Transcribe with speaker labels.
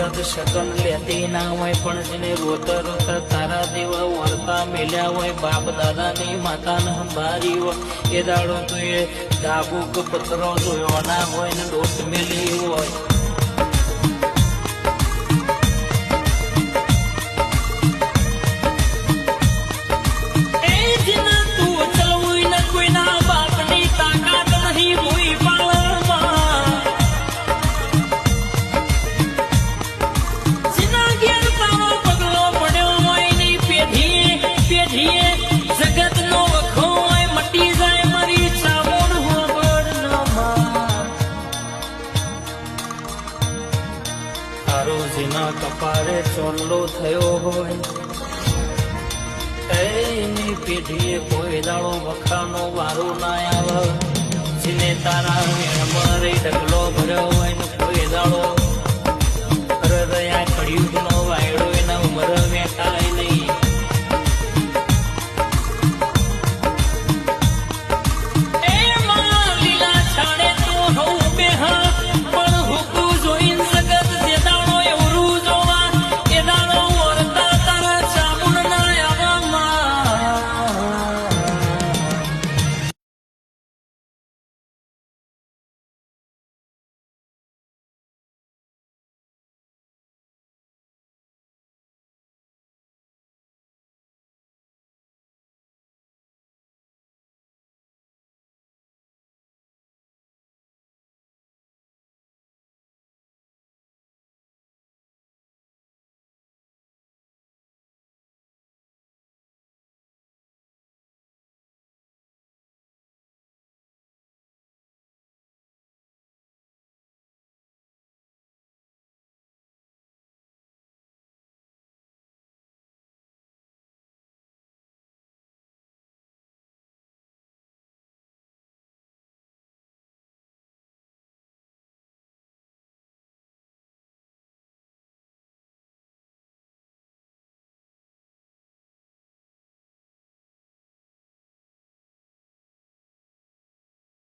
Speaker 1: વ્રત શકન લેતી ના હોય પણ જેને રોતા રોતા તારા દેવા વર્તા મેલ્યા હોય બાપ દાદાની માતાને સંભારી હોય એ દાડો તો એ ડાબુક પત્રો જોયો ના હોય ને ડોટ મેલી હોય. જેના કપાળે ચોલ્લો થયો હોય એની પેઢીએ કોઈ દાડો વખાનો વારો ના આવે જેને તારા મેળમાં ઢગલો ભર્યો